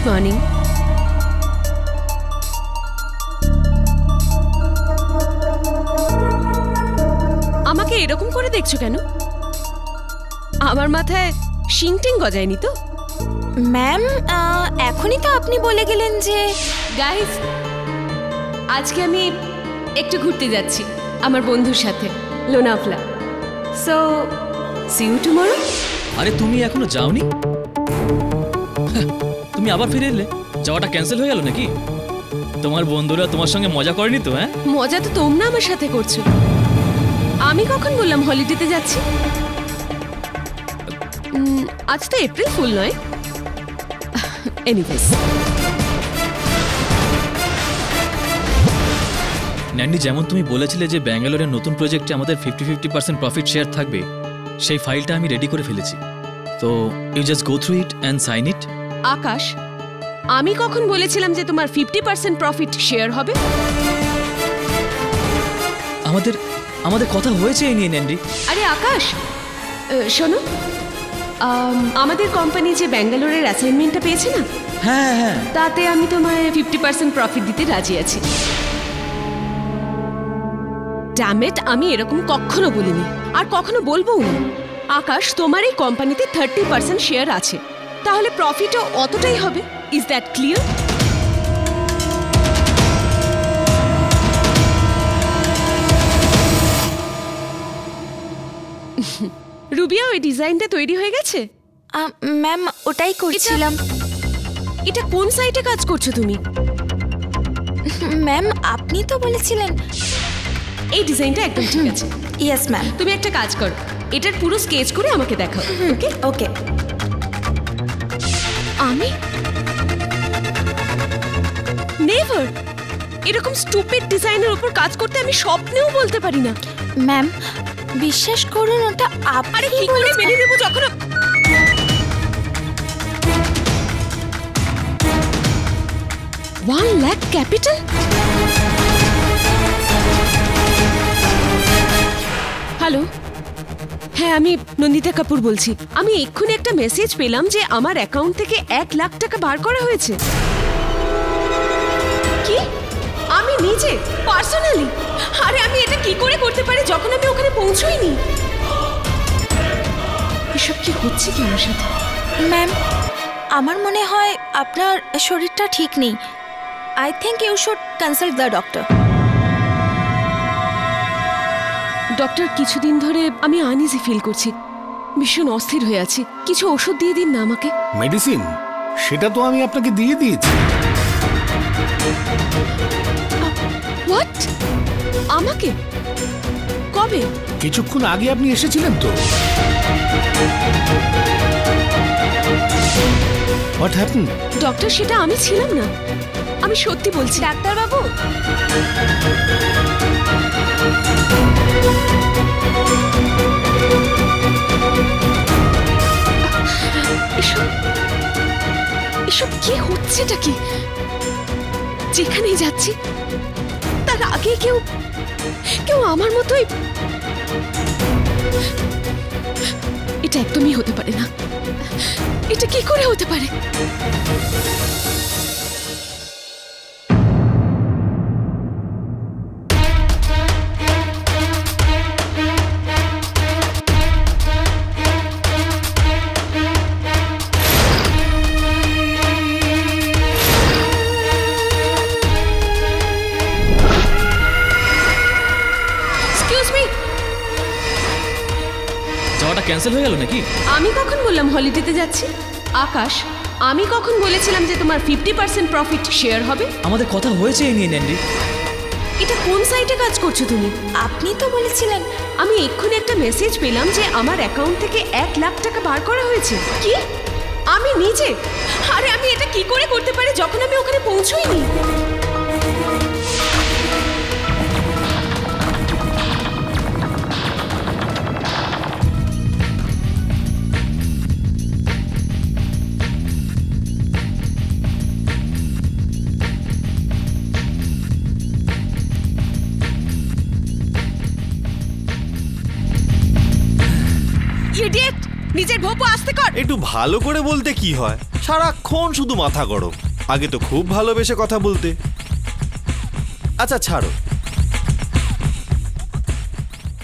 Good morning. আমাকে এরকম করে দেখছো কেন? আমার মাথায় শিংটিং গজায়নি তো? ম্যাম, এখনই তো আপনি বলে গেলেন যে গাইস, আজকে আমি একটু ঘুরতে যাচ্ছি আমার বন্ধুর সাথে, Lonavala. So see you tomorrow. আরে তুমি এখনো যাওনি? তুমি আবার ফিরে এলে? যাওয়াটা ক্যান্সেল হয়ে গেল নাকি? তোমার বন্ধুরা তোমার সঙ্গে মজা করেনি তো? হ্যাঁ, মজা তো তোমরা আমার সাথে করছো। আমি কখন বললাম হলিডেতে যাচ্ছি? আজ তো এপ্রিল ফুল নয়। এনিওয়েজ, ন্যান্ডি, যেমন তুমি বলেছিলে যে ব্যাঙ্গালোরের নতুন প্রজেক্টে আমাদের 50-50% প্রফিট শেয়ার থাকবে, সেই ফাইলটা আমি রেডি করে ফেলেছি। তো you just go through it and sign it. Akash, আমি কখন বলেছিলাম যে তোমার 50% প্রফিট শেয়ার হবে? আমাদের কথা হয়েছে এই নিয়ে, ন্যান্ডি। আরে আকাশ, শোনো, আমাদের কোম্পানি যে ব্যাঙ্গালোরের অ্যাসাইনমেন্টটা পেয়েছে না, হ্যাঁ হ্যাঁ, তাতে আমি তোমায় 50% প্রফিট দিতে রাজি আছি। ড্যামেট, আমি এরকম কখনো বলিনি আর কখনো বলবো না। আকাশ, তোমার এই কোম্পানিতে 30% শেয়ার আছে, তাহলে প্রফিটও অতটাই হবে। Is that clear? রুবিয়া, ওই ডিজাইনটা তৈরি হয়ে গেছে? ম্যাম, ওটাই করছিলাম। এটা কোন সাইটে কাজ করছো তুমি? ম্যাম, আপনি তো বলেছিলেন। এই ডিজাইনটা একদম ঠিক আছে। Yes ma'am. তুমি একটা কাজ করো, এটার পুরো স্কেচ করে আমাকে দেখাও। ওকে ওকে। আমি নেভার এরকম স্টুপিড ডিজাইনের উপর কাজ করতে আমি স্বপ্নেও বলতে পারি না। ম্যাম, বিশ্বাস করুন, ওটা আরে কি করে মেনে নেব যখন 1 লাখ ক্যাপিটাল? হ্যালো, হ্যাঁ, আমি নন্দিতা কাপুর বলছি। আমি এক্ষুনি একটা মেসেজ পেলাম যে আমার অ্যাকাউন্ট থেকে 1 লাখ টাকা বার করা হয়েছে। কি? আমি নিজে পার্সোনালি? আরে আমি এটা কি করে করতে পারি যখন আমি ওখানে পৌঁছইনি? এসব কি হচ্ছে কি আমার সাথে? ম্যাম, আমার মনে হয় আপনার শরীরটা ঠিক নেই। I think you should consult the doctor. Doctor, কিছুদিন ধরে আমি আনইজি ফিল করছি, ভীষণ অস্থির হয়ে আছি। কিছু ওষুধ দিয়ে দিন না আমাকে। মেডিসিন? সেটা তো আমি আপনাকে দিয়ে দিয়েছি। হোয়াট? আমাকে? কবে? কিছুক্ষণ আগে আপনি এসেছিলেন তো। What happened? ডক্টর, সেটা আমি ছিলাম না, আমি সত্যি বলছি। ডাক্তার বাবু, এসব কি হচ্ছেটা কি? যেখানেই যাচ্ছি তার আগে কেউ আমার মতোই। এটা একদমই হতে পারে না। এটা কি করে হতে পারে? ক্যান্সেল হয়ে গেল নাকি? আমি কখন বললাম হলিডেতে যাচ্ছি? আকাশ, আমি কখন বলেছিলাম যে তোমার 50% প্রফিট শেয়ার হবে? আমাদের কথা হয়েছে এই নিয়ে, ন্যান্ডি। এটা কোন সাইটে কাজ করছো তুমি? আপনি তো বলেছিলেন। আমি এক্ষুনি একটা মেসেজ পেলাম যে আমার অ্যাকাউন্ট থেকে 1 লাখ টাকা বার করা হয়েছে। কি? আমি নিজে? আরে আমি এটা কি করে করতে পারি যখন আমি ওখানে পৌঁছইনি? ইডিয়েট! নিজের ভোপো আস্তে কর। একটু ভালো করে বলতে কি হয়, সারাক্ষণ শুধু মাথা গরম। আগে তো খুব ভালোবেসে কথা বলতে। আচ্ছা ছাড়ো,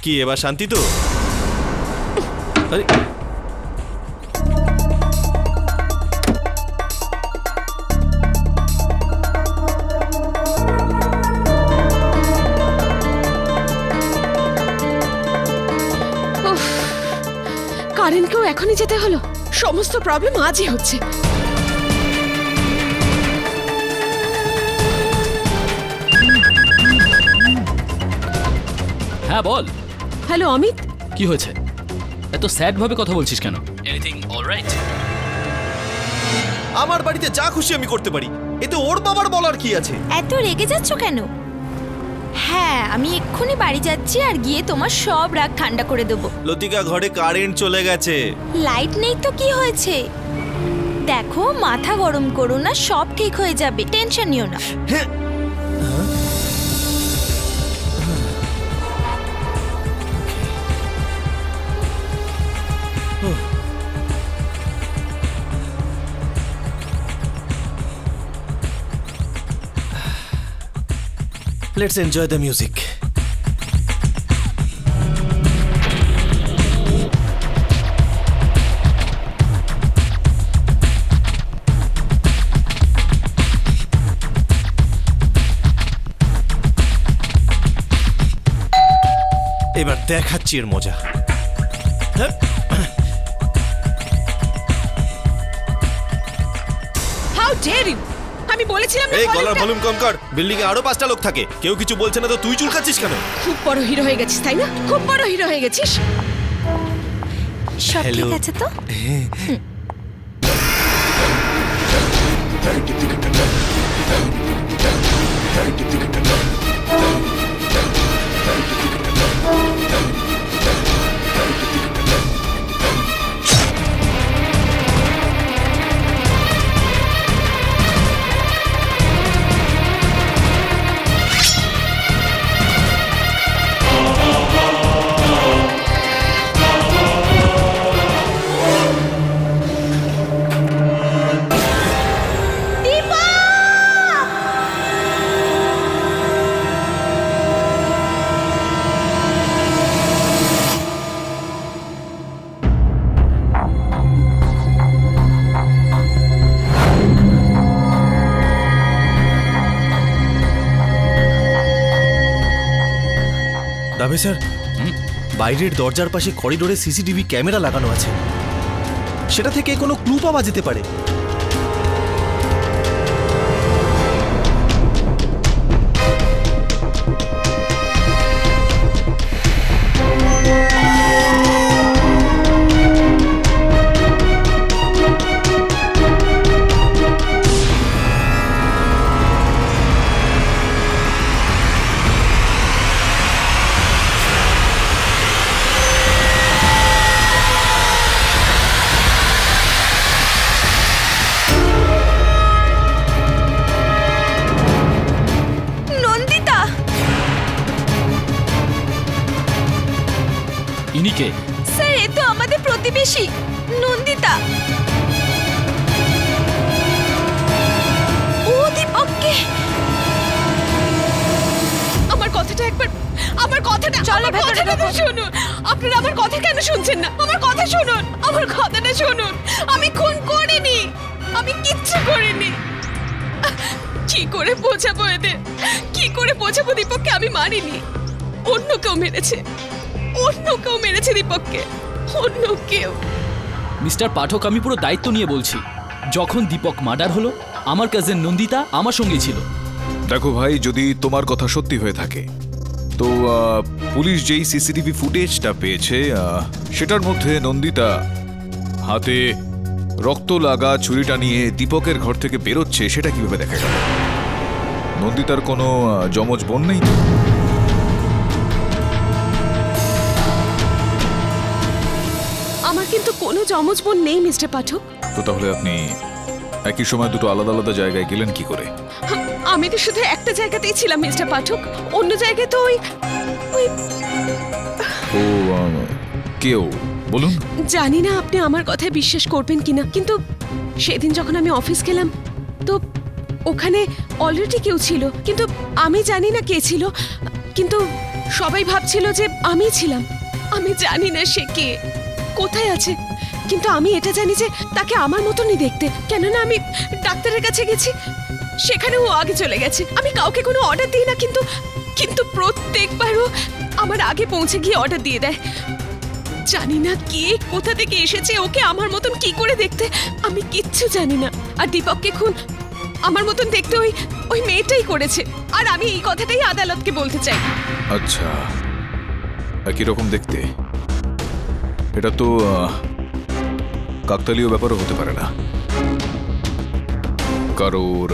কি এবার শান্তি তো? আরে কারেন্টকেও এখনই যেতে হলো। সমস্ত প্রবলেম আজই হচ্ছে। হ্যাঁ বল। হ্যালো অমিত, কি হয়েছে? এত স্যাড ভাবে কথা বলছিস কেন? Anything alright? আমার বাড়িতে যা খুশি আমি করতে পারি, এতে ওর বাবার বলার কি আছে? এত রেগে যাচ্ছ কেন? হ্যাঁ, আমি এক্ষুনি বাড়ি যাচ্ছি আর গিয়ে তোমার সব রাগ ঠান্ডা করে দেবো। লতিকা, ঘরে কারেন্ট চলে গেছে। লাইট নেই তো কি হয়েছে? দেখো, মাথা গরম করো না, সব ঠিক হয়ে যাবে, টেনশন নিও না। Let's enjoy the music. এবার দেখাচ্ছি এর মজা। How dare you! আমি বলেছিলাম না। এই গলার ভলিউম কম কর। বিল্ডিং এ আরো 5টা লোক থাকে, কেউ কিছু বলছে না তো তুই চুলকাচ্ছিস কেন? খুব বড় হিরো হয়ে গেছিস তাই না? খুব বড় হিরো হয়ে গেছিস। সব ঠিক আছে তো? দাবে স্যার, বাইরের দরজার পাশে করিডোরে সিসিটিভি ক্যামেরা লাগানো আছে, সেটা থেকে কোনো ক্লু পাওয়া যেতে পারে। ইনিকে স্যার, এ তো আমাদের প্রতিবেশী নন্দিতা। ও দীপককে। আমার কথাটা একবার, আমার কথাটা, চলো ভেতরে ঢোকো। শুনুন। আপনারা আমার কথা কেন শুনছেন না? আমার কথা শুনুন, আমার কথাটা শুনুন। আমি খুন করিনি, আমি কিচ্ছু করিনি। কি করে বোঝাবো এদের? কি করে বোঝাবো দীপককে আমি মারিনি? অন্য কেউ মেরেছে, অন্য কেউ মেরেছে দীপককে, অন্য কেউ। মিস্টার পাঠক, আমি পুরো দায়িত্ব নিয়ে বলছি, যখন দীপক মার্ডার হলো আমার কাজিন নন্দিতা আমার সঙ্গেই ছিল। দেখো ভাই, যদি তোমার কথা সত্যি হয়ে থাকে তো পুলিশ যেই সিসিটিভি ফুটেজটা পেয়েছে সেটার মধ্যে নন্দিতা হাতে রক্ত লাগা ছুরিটা নিয়ে দীপকের ঘর থেকে বেরোচ্ছে, সেটা কিভাবে দেখা গেল? নন্দিতার কোনো যমজ বোন নেই তো? আমার কিন্তু কোনো যমজ বোন নেই মিস্টার পাঠক। তো তাহলে আপনি একই সময় দুটো আলাদা আলাদা জায়গায় গেলেন কি করে? আমি তো শুধু একটা জায়গাতেই ছিলাম মিস্টার পাঠক, অন্য জায়গায় তো ওই ও কেউ বলুন। জানি না আপনি আমার কথায় বিশ্বাস করবেন কিনা, কিন্তু সেদিন যখন আমি অফিস গেলাম তো ওখানে অলরেডি কেউ ছিল, কিন্তু আমি জানি না কে ছিল, কিন্তু সবাই ভাবছিল যে আমি ছিলাম। আমি জানি না সে কে, কোথায় আছে, কিন্তু আমি এটা জানি যে তাকে আমার মতনই দেখতে, কেননা আমি ডাক্তারের কাছে গেছি, সেখানে ও আগে চলে গেছে। আমি কাউকে কোনো অর্ডার দিই না, কিন্তু কিন্তু প্রত্যেকবারও আমার আগে পৌঁছে গিয়ে অর্ডার দিয়ে দেয়। জানি না কে কোথা থেকে এসেছে ওকে আমার মতন কি করে দেখতে, আমি কিচ্ছু জানি না। আর দীপককে খুন আমার মতন দেখতে ওই মেয়েটাই করেছে, আর আমি এই কথাটাই আদালতকে বলতে চাই। আচ্ছা, একই রকম দেখতে, এটা তো কাকতালীয় ব্যাপারও হতে পারে না, কারোর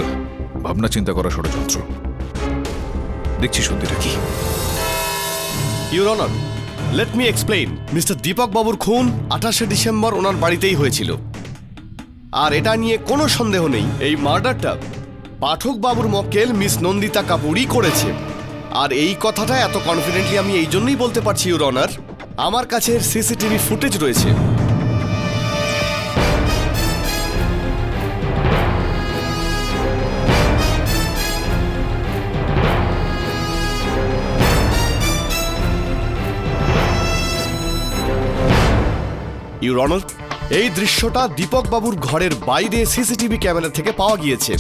ভাবনা চিন্তা করা ষড়যন্ত্র। দেখছি সত্যিটা কি। Your honour, let me explain. Mister Deepak বাবুর খুন 28শে ডিসেম্বর ওনার বাড়িতেই হয়েছিল, আর এটা নিয়ে কোনো সন্দেহ নেই এই মার্ডারটা পাঠক বাবুর মক্কেল মিস নন্দিতা কাপুরই করেছে। আর এই কথাটা এত কনফিডেন্টলি আমি এই জন্যই বলতে পারছি ইউর অনার, আমার কাছে সিসিটিভি ফুটেজ রয়েছে। ইউর অনার, এই দৃশ্যটা দীপক বাবুর ঘরের বাইরে সিসিটিভি ক্যামেরা থেকে পাওয়া গিয়েছে।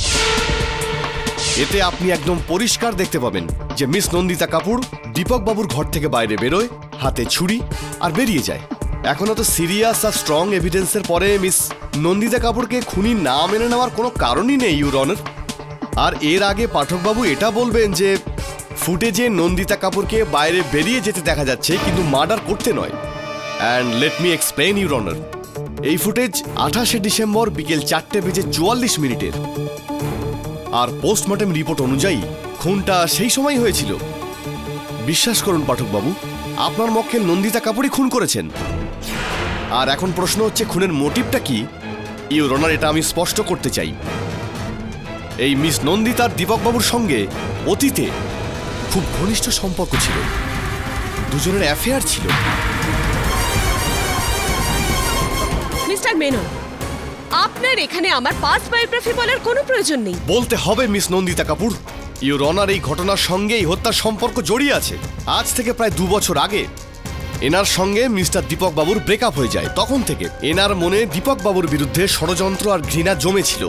এতে আপনি একদম পরিষ্কার দেখতে পাবেন যে মিস নন্দিতা কাপুর দীপক বাবুর ঘর থেকে বাইরে বেরোয়, হাতে ছুরি, আর বেরিয়ে যায়। এখনো তো সিরিয়াস আর স্ট্রং এভিডেন্সের পরে মিস নন্দিতা কাপুরকে খুনি না মেনে নেওয়ার কোনো কারণই নেই ইউর অনার। আর এর আগে পাঠকবাবু এটা বলবেন যে ফুটেজে নন্দিতা কাপুরকে বাইরে বেরিয়ে যেতে দেখা যাচ্ছে, কিন্তু মার্ডার করতে নয়। And let me explain your honour, এই ফুটেজ 28শে ডিসেম্বর বিকেল 4:44 আর পোস্টমর্টেম রিপোর্ট অনুযায়ী খুনটা সেই সময় হয়েছিল। বিশ্বাস করুন পাঠকবাবু, আপনার মক্কেল নন্দিতা কাপুরই খুন করেছেন। আর এখন প্রশ্ন হচ্ছে খুনের মোটিভটা কি। ইউর অনার, এটা আমি স্পষ্ট করতে চাই, এই মিস নন্দিতার দীপকবাবুর সঙ্গে অতীতে খুব ঘনিষ্ঠ সম্পর্ক ছিল, দুজনের অ্যাফেয়ার ছিল। মিস্টার মেনন, আপনার এখানে আমার পাস্ট বায়োগ্রাফি বলার কোনো প্রয়োজন নেই। বলতে হবে miss Nandita Kapoor, your honour, এই ঘটনার সঙ্গে এই হত্যার সম্পর্ক জড়িয়ে আছে। আজ থেকে প্রায় 2 বছর আগে এনার সঙ্গে মিস্টার দীপক বাবুর ব্রেকআপ হয়ে যায়। তখন থেকে এনার মনে দীপক বাবুর বিরুদ্ধে ষড়যন্ত্র আর ঘৃণা জমেছিল।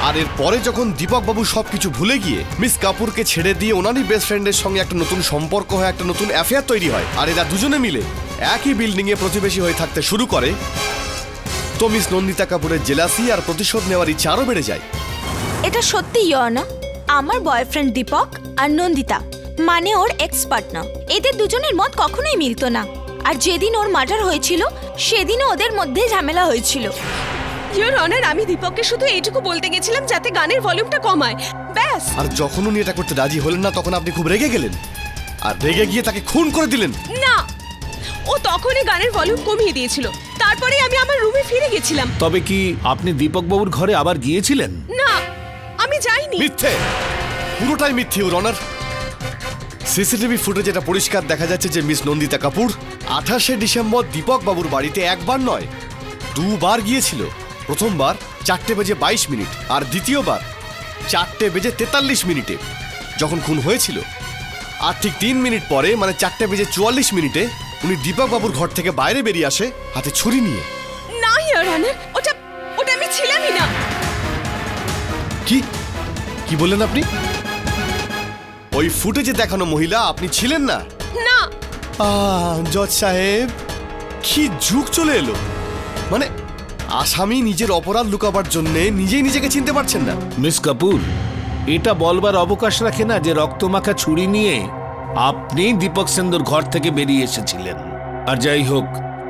আর এর পরে যখন দীপক বাবু সবকিছু ভুলে গিয়ে মিস কাপুরকে ছেড়ে দিয়ে ওনারই বেস্ট ফ্রেন্ডের সঙ্গে একটা নতুন সম্পর্ক হয়, একটা নতুন অ্যাফেয়ার তৈরি হয়, আর এরা দুজনে মিলে একই বিল্ডিংয়ে প্রতিবেশী হয়ে থাকতে শুরু করে, তো মিস নন্দিতা কাপুরের জেলাসি আর প্রতিশোধ নেওয়ার ইচ্ছা আরও বেড়ে যায়। এটা সত্যি ইয়না, আমার বয়ফ্রেন্ড দীপক আর নন্দিতা মানে ওর এক্স পার্টনার, এদের দুজনের মত কখনোই মিলতো না। আর যেদিন ওর মার্ডার হয়েছিল সেদিনও ওদের মধ্যে ঝামেলা হয়েছিল। ইওর অনার, আমি দীপককে শুধু এইটুকু বলতে গেছিলাম যাতে গানের ভলিউমটা কমায়, ব্যাস। আর যখন উনি এটা করতে রাজি হলেন না, তখন আপনি খুব রেগে গেলেন আর রেগে গিয়ে তাকে খুন করে দিলেন। না, ও তখনই গানের ভলিউম কমিয়ে দিয়েছিল, তারপরে আমি আমার রুমে ফিরে গেছিলাম। তবে কি আপনি দীপক বাবুর ঘরে আবার গিয়েছিলেন? না, আমি যাইনি। মিথ্যে, পুরোটাই মিথ্যে ইওর অনার। সিসিটিভি ফুটেজ এটা পরিষ্কার দেখা যাচ্ছে যে মিস নন্দিতা কাপুর 28শে ডিসেম্বর দীপক বাবুর বাড়িতে একবার নয় 2 বার গিয়েছিল। প্রথমবার 4:22 আর দ্বিতীয়বার 4:43 যখন খুন হয়েছিল। আর ঠিক 3 মিনিট পরে মানে 4:44 উনি দীপক বাবুর ঘর থেকে বাইরে বেরিয়ে আসে হাতে ছুরি নিয়ে। না ইওর অনার, ওটা আমি ছিলামই না। কি বললেন আপনি? ওই ফুটেজে দেখানো মহিলা আপনি ছিলেন না? না। জজ সাহেব, কি যুগ চলে এলো! মানে আসামি নিজের অপরাধ লুকাবার জন্য নিজেই নিজেকে চিনতে পারছেন না। মিস কাপুর, এটা বলবার অবকাশ রাখে না যে রক্তমাখা ছুরি নিয়ে আপনি দীপক সেনদের ঘর থেকে বেরিয়ে এসেছিলেন। আর যাই হোক,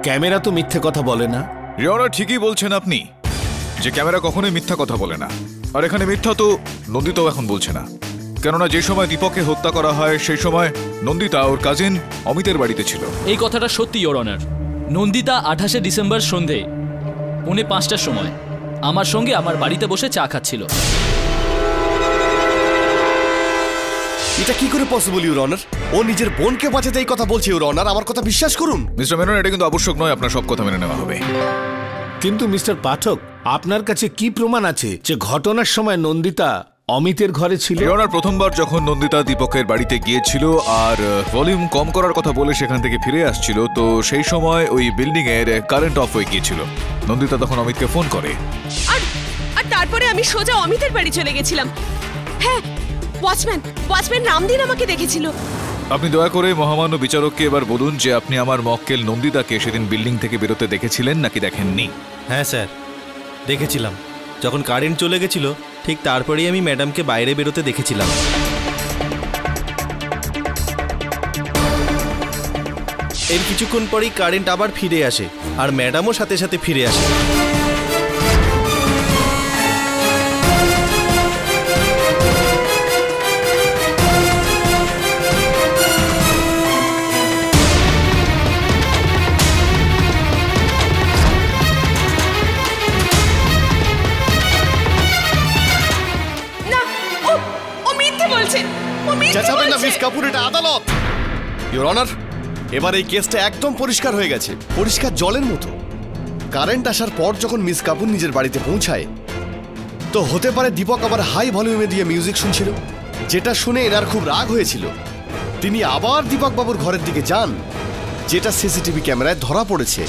ক্যামেরা তো মিথ্যে কথা বলে না। রিওনা ঠিকই বলছেন আপনি যে ক্যামেরা কখনোই মিথ্যা কথা বলে না। আর এখানে মিথ্যা তো নন্দিতাও এখন বলছে না, কেননা যে সময় দীপককে হত্যা করা হয় সেই সময় নন্দিতা ওর কাজিন অমিতের বাড়িতে ছিল। এই কথাটা সত্যি ইওর অনার। নন্দিতা 28শে ডিসেম্বর সন্ধে 5:45টার সময় আমার সঙ্গে আমার বাড়িতে বসে চা খাচ্ছিল। এটা কি করে পসিবল ইউর অনার? ও নিজের বোনকে বাঁচাতে এই কথা বলছে ইউর অনার, আমার কথা বিশ্বাস করুন। মিস্টার মেনন, এটা কিন্তু আবশ্যক নয় আপনার সব কথা মেনে নেওয়া হবে। কিন্তু মিস্টার পাঠক, আপনার কাছে কি প্রমাণ আছে যে ঘটনার সময় নন্দিতা অমিতের ঘরে ছিল? ইউর প্রথমবার যখন নন্দিতা দীপকের বাড়িতে গিয়েছিল আর ভলিউম কম করার কথা বলে সেখান থেকে ফিরে আসছিল, তো সেই সময় ওই বিল্ডিং এর কারেন্ট অফ হয়ে গিয়েছিল। নন্দিতা তখন অমিতকে ফোন করে আর আর তারপরে আমি সোজা অমিতের বাড়ি চলে গেছিলাম। হ্যাঁ, ওয়াচম্যান রামদিন আমাকে দেখেছিল। আপনি দয়া করে মহামান্য বিচারককে এবার বলুন যে আপনি আমার মক্কেল নন্দিতাকে সেদিন বিল্ডিং থেকে বেরোতে দেখেছিলেন নাকি দেখেননি? হ্যাঁ স্যার, দেখেছিলাম। যখন কারেন্ট চলে গেছিল ঠিক তারপরেই আমি ম্যাডামকে বাইরে বেরোতে দেখেছিলাম। এর কিছুক্ষণ পরেই কারেন্ট আবার ফিরে আসে আর ম্যাডামও সাথে সাথে ফিরে আসে। না, ও মিথ্যে বলছে। ও মিথ্যে চেঁচাবেন না বলছে। মিস কাপুর, এটা আদালত। ইউর অনার, এবার এই কেসটা একদম পরিষ্কার হয়ে গেছে, পরিষ্কার জলের মতো। কারেন্ট আসার পর যখন মিস কাপুর নিজের বাড়িতে পৌঁছায়, তো হতে পারে দীপক আবার হাই ভলিউমে দিয়ে মিউজিক শুনছিল, যেটা শুনে এনার খুব রাগ হয়েছিল। তিনি আবার দীপক বাবুর ঘরের দিকে যান, যেটা সিসিটিভি ক্যামেরায় ধরা পড়েছে।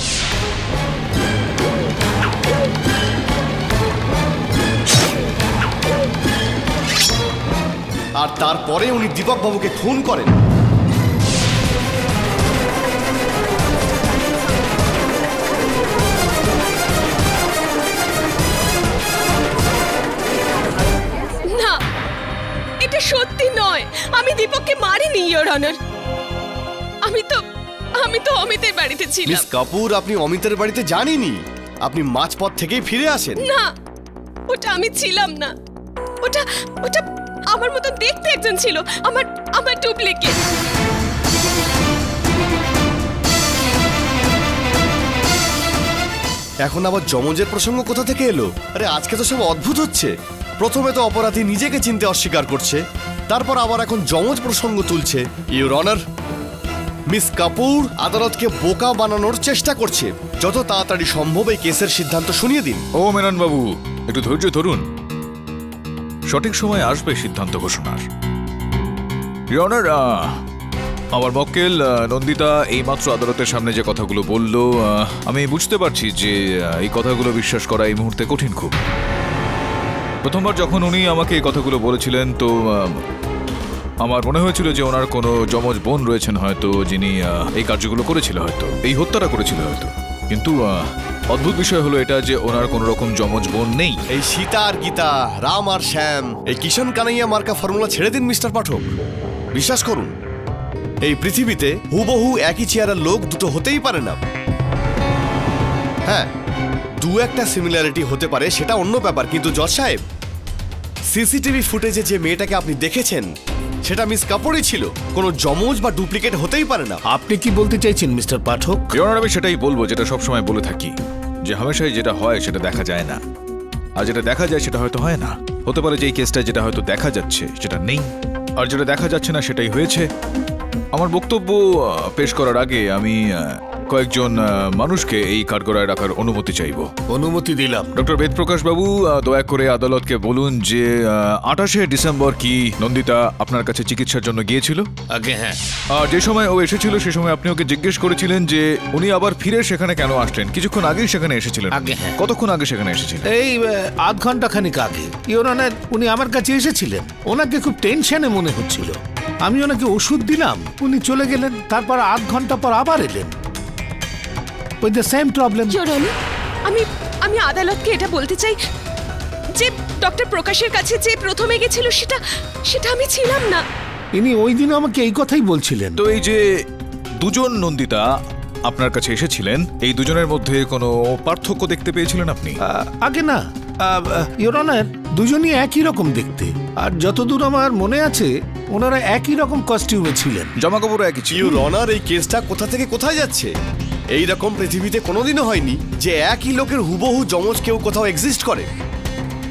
আর তারপরে উনি দীপক বাবুকে খুন করেন। না, এটা সত্যি নয়। আমি দীপককে মারিনি ইওর অনার। আমি তো অমিতের বাড়িতে ছিলাম। মিস কাপুর, আপনি অমিতের বাড়িতে জানেনই, আপনি মাঝপথ থেকেই ফিরে আসেন। না, ওটা আমি ছিলাম না। ওটা আমার মতন দেখতে একজন ছিল, আমার ডুপ্লিকেট। এখন আবার যমজের প্রসঙ্গ কোথা থেকে এলো? আরে আজকে তো সব অদ্ভুত হচ্ছে। প্রথমে তো অপরাধী নিজেকে চিনতে অস্বীকার করছে, তারপর আবার এখন যমজ প্রসঙ্গ তুলছে। ইউর অনার, মিস কাপুর আদালতকে বোকা বানানোর চেষ্টা করছে। যত তাড়াতাড়ি সম্ভব এই কেসের সিদ্ধান্ত শুনিয়ে দিন। ও মেনন বাবু, একটু ধৈর্য ধরুন, সঠিক সময় আসবে সিদ্ধান্ত ঘোষণার। ইউর অনার, আমার মক্কেল নন্দিতা এইমাত্র আদালতের সামনে যে কথাগুলো বলল, আমি বুঝতে পারছি যে এই কথাগুলো বিশ্বাস করা এই মুহূর্তে কঠিন খুব। প্রথমবার যখন উনি আমাকে এই কথাগুলো বলেছিলেন, তো আমার মনে হয়েছিল যে ওনার কোনো যমজ বোন রয়েছেন হয়তো, যিনি এই কার্যগুলো করেছিল, হয়তো এই হত্যাটা করেছিল হয়তো। কিন্তু অদ্ভুত বিষয় হলো এটা যে ওনার কোনো রকম যমজ বোন নেই। এই সীতা আর গীতা, রাম আর শ্যাম, এই কিষণ কানাইয়া মার্কা ফর্মুলা ছেড়ে দিন মিস্টার পাঠক। বিশ্বাস করুন, এই পৃথিবীতে হুবহু একই চেহারার লোক দুটো হতেই পারে না। হ্যাঁ, দু একটা সিমিলারিটি হতে পারে, সেটা অন্য ব্যাপার। কিন্তু জজ সাহেব, সিসিটিভি ফুটেজে যে মেয়েটাকে আপনি দেখেছেন সেটা মিস কাপুরই ছিল, কোনো যমজ বা ডুপ্লিকেট হতেই পারে না। আপনি কি বলতে চাইছেন মিস্টার পাঠক? ইউর অনার, আমি সেটাই বলবো যেটা সবসময় বলে থাকি, যে হামেশাই যেটা হয় সেটা দেখা যায় না, আর যেটা দেখা যায় সেটা হয়তো হয় না। হতে পারে যে এই কেসটা যেটা হয়তো দেখা যাচ্ছে সেটা নেই, আর যেটা দেখা যাচ্ছে না সেটাই হয়েছে। আমার বক্তব্য পেশ করার আগে আমি কয়েকজন মানুষকে এই কাঠগড়ায় রাখার অনুমতি চাইব। অনুমতি দিলাম। ডক্টর বেদপ্রকাশ বাবু, দয়া করে আদালতকে বলুন যে 28শে ডিসেম্বর কি নন্দিতা আপনার কাছে চিকিৎসার জন্য গিয়েছিল? আগে হ্যাঁ। আর যে সময় ও এসেছিল সে সময় আপনি ওকে জিজ্ঞেস করেছিলেন যে উনি আবার ফিরে সেখানে কেন আসলেন? কিছুক্ষণ আগেই সেখানে এসেছিলেন। আগে হ্যাঁ। কতক্ষণ আগে সেখানে এসেছিলেন? এই আধ ঘন্টা খানিক আগে। ইওর অনার, উনি আমার কাছে এসেছিলেন। ওনাকে খুব টেনশনে মনে হচ্ছিল। আমি ওনাকে ওষুধ দিলাম, উনি চলে গেলেন। তারপর আধ ঘন্টা পর আবার এলেন with the same problem. Your honour, আমি আদালতকে এটা বলতে চাই যে ডক্টর প্রকাশের কাছে যে প্রথমে গেছিল সেটা আমি ছিলাম না। ইনি ওই দিন আমাকে এই কথাই বলছিলেন। তো এই যে দুজন নন্দিতা আপনার কাছে এসেছিলেন, এই দুজনের মধ্যে কোনো পার্থক্য দেখতে পেয়েছিলেন আপনি? আগে না, ইওর অনার, দুজনই একই রকম দেখতে। আর যতদূর আমার মনে আছে ওনারা একই রকম কস্টিউমে ছিলেন, জামা কাপড় একই ছিল। ইউর অনার, এই কেসটা কোথা থেকে কোথায় যাচ্ছে? এই রকম পৃথিবীতে কোনোদিনও হয়নি যে একই লোকের হুবহু যমজ কেউ কোথাও এক্সিস্ট করে।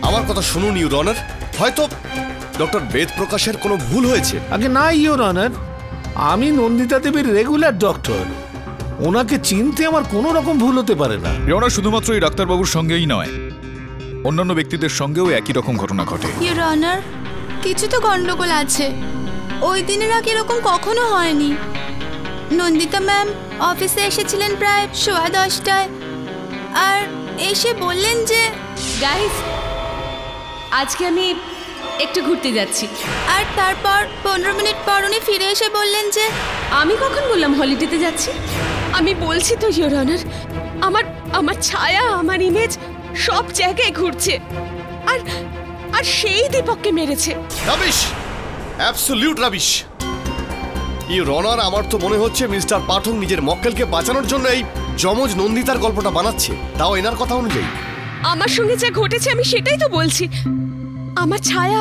আমার কথা শুনুন ইউর অনার, ডক্টর বেদ প্রকাশের কোনো ভুল হয়েছে? আগে না ইওর অনার, আমি নন্দিতা দেবীর রেগুলার ডক্টর, ওনাকে চিনতে আমার কোনো রকম ভুল হতে পারে না। ইওর অনার, শুধুমাত্র এই ডাক্তারবাবুর সঙ্গেই নয়, অন্যান্য ব্যক্তিদের সঙ্গেও একই রকম ঘটনা ঘটে। ইওর অনার, কিছু তো গন্ডগোল আছে। ওই দিনের আগে এরকম কখনো হয়নি। নন্দিতা ম্যাম অফিসে এসেছিলেন প্রায় 10:15টায়, আর এসে বললেন যে গাইস, আজকে আমি একটু ঘুরতে যাচ্ছি। আর তারপর 15 মিনিট পর উনি ফিরে এসে বললেন যে আমি কখন বললাম হলিডেতে যাচ্ছি? আমি বলছি তো ইওর অনার, আমার ছায়া, আমার ইমেজ সব জায়গায় ঘুরছে, আর আর সেই দীপককে মেরেছে। Rubbish, absolute rubbish. Your honour, আমার তো মনে হচ্ছে মিস্টার পাঠক নিজের মক্কেলকে বাঁচানোর জন্য এই যমজ নন্দিতার গল্পটা বানাচ্ছে, তাও এনার কথা অনুযায়ী। আমার সঙ্গে যা ঘটেছে আমি সেটাই তো বলছি। আমার ছায়া,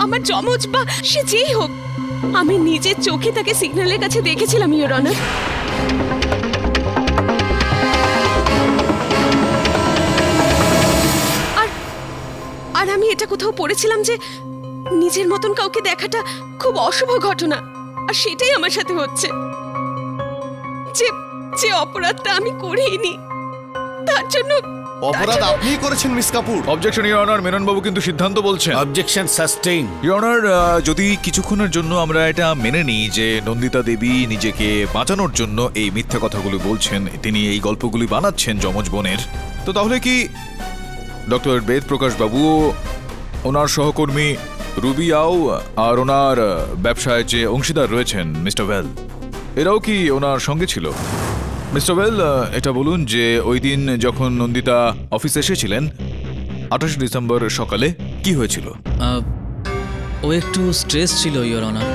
আমার যমজ বা সে যেই হোক, আমি নিজের চোখে তাকে সিগন্যালের কাছে দেখেছিলাম ইওর অনার। আর আমি এটা কোথাও পড়েছিলাম যে নিজের মতন কাউকে দেখাটা খুব অশুভ ঘটনা, আর সেটাই আমার সাথে হচ্ছে। যে অপরাধটা আমি করিনি, তার জন্য অপরাধ আপনিই করেছেন miss Kapoor. Objection your honour, Menon বাবু কিন্তু সিদ্ধান্ত বলছেন। Objection sustain. ইওর অনার, যদি কিছুক্ষণের জন্য আমরা এটা মেনে নিই যে নন্দিতা দেবী নিজেকে বাঁচানোর জন্য এই মিথ্যা কথাগুলি বলছেন, তিনি এই গল্পগুলি বানাচ্ছেন যমজ বোনের, তো তাহলে কি ডক্টর বেদ প্রকাশ বাবু, ওনার সহকর্মী রুবিয়াও আর ওনার ব্যবসায় যে অংশীদার রয়েছেন মিস্টার ওয়েল, এরাও কি ওনার সঙ্গে ছিল? মিস্টার ওয়েল, এটা বলুন যে ওই দিন যখন নন্দিতা অফিসে এসেছিলেন 28 ডিসেম্বর সকালে কি হয়েছিল? ও একটু স্ট্রেস ছিল ইওর অনার।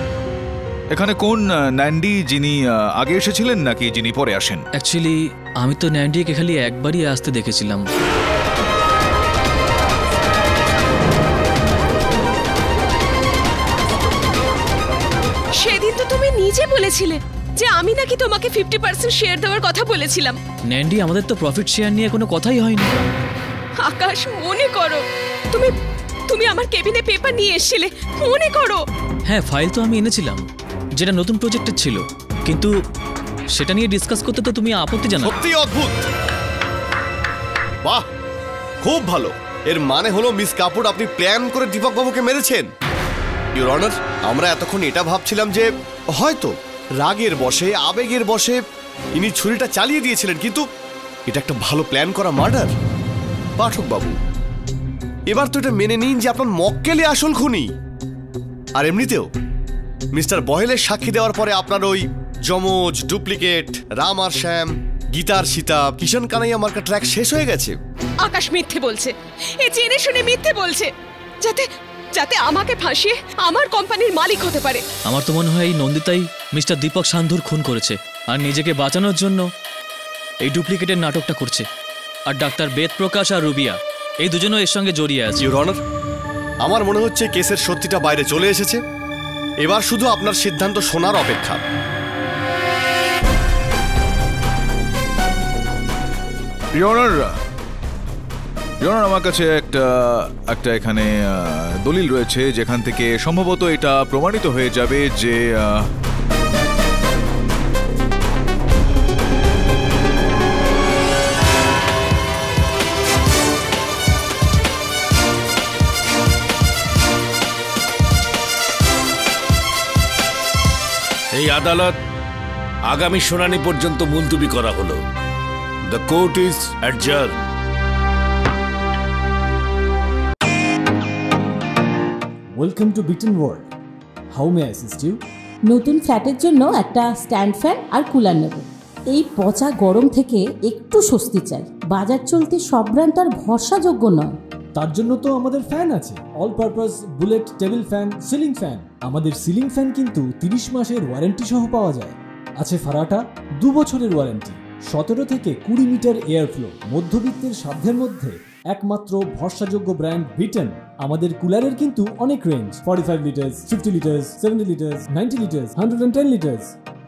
এখানে কোন ন্যান্ডি, যিনি আগে এসেছিলেন নাকি যিনি পরে আসেন? অ্যাকচুয়ালি আমি তো ন্যান্ডিকে খালি একবারই আসতে দেখেছিলাম। সেদিন তো তুমি নিজে বলেছিলে যে আমি নাকি তোমাকে 50% শেয়ার দেওয়ার কথা বলেছিলাম। ন্যান্ডি, আমাদের তো প্রফিট শেয়ার নিয়ে কোনো কথাই হয়নি। আকাশ, মনে করো, তুমি আমার কেবিনে পেপার নিয়ে এসেছিলে, মনে করো। হ্যাঁ, ফাইল তো আমি এনেছিলাম, যেটা নতুন প্রজেক্টের ছিল, কিন্তু সেটা নিয়ে ডিসকাস করতে তো তুমি আপত্তি জানাও। সত্যি অদ্ভুত। বাহ, খুব ভালো। এর মানে হলো মিস কাপুর, আপনি প্ল্যান করে দীপক বাবুকে মেরেছেন। ইওর অনার, আমরা এতক্ষণ এটা ভাবছিলাম যে হয়তো রাগের বশে, আবেগের বশে ইনি ছুরিটা চালিয়ে দিয়েছিলেন, কিন্তু এটা একটা ভালো প্ল্যান করা মার্ডার। পাঠক বাবু, এবার তো এটা মেনে নিন যে আপনার মক্কেলে আসল খুনি। আর এমনিতেও মিস্টার বহেলের সাক্ষী দেওয়ার পরে আপনার ওই যমজ, ডুপ্লিকেট, রাম আর শ্যাম, গীতার সীতা, কিষণ কানাইয়া মার্কা ট্র্যাক শেষ হয়ে গেছে। আকাশ মিথ্যে বলছে, এ জেনে শুনে মিথ্যে বলছে, যাতে আমাকে ফাঁসিয়ে আমার কোম্পানির মালিক হতে পারে। আমার তো মনে হয় এই নন্দিতাই মিস্টার দীপক সান্ধুর খুন করেছে, আর নিজেকে বাঁচানোর জন্য এই ডুপ্লিকেটের নাটকটা করছে। আর ডাক্তার বেদ প্রকাশ আর রুবিয়া, এই দুজনও এর সঙ্গে জড়িয়ে আছে। ইওর অনার, আমার মনে হচ্ছে কেসের সত্যিটা বাইরে চলে এসেছে, এবার শুধু আপনার সিদ্ধান্ত শোনার অপেক্ষা। ইওর অনার, আমার কাছে একটা এখানে দলিল রয়েছে, যেখান থেকে সম্ভবত এটা প্রমাণিত হয়ে যাবে যে এই আদালত আগামী শুনানি পর্যন্ত মুলতবি করা হলো। The court is adjourn. Welcome to Beaton world. How may I assist you? নতুন ফ্ল্যাটের জন্য একটা স্ট্যান্ড ফ্যান আর কুলার নেব। এই পচা গরম থেকে একটু স্বস্তি চাই। বাজার চলতে সব ব্র্যান্ড তো আর ভরসাযোগ্য নয়। তার জন্য তো আমাদের ফ্যান আছে, all purpose bullet table fan, ceiling fan. আমাদের সিলিং ফ্যান কিন্তু 30 মাসের ওয়ারেন্টি সহ পাওয়া যায়। আছে ফারাটা 2 বছরের ওয়ারেন্টি, 17 থেকে 20 মিটার এয়ার ফ্লো, মধ্যবিত্তের সাধ্যের মধ্যে একমাত্র ভরসাযোগ্য ব্র্যান্ড বিটন। আমাদের কুলারের কিন্তু অনেক range, 45 litres, 50 litres, 70 litres, 90 litres, 110 litres.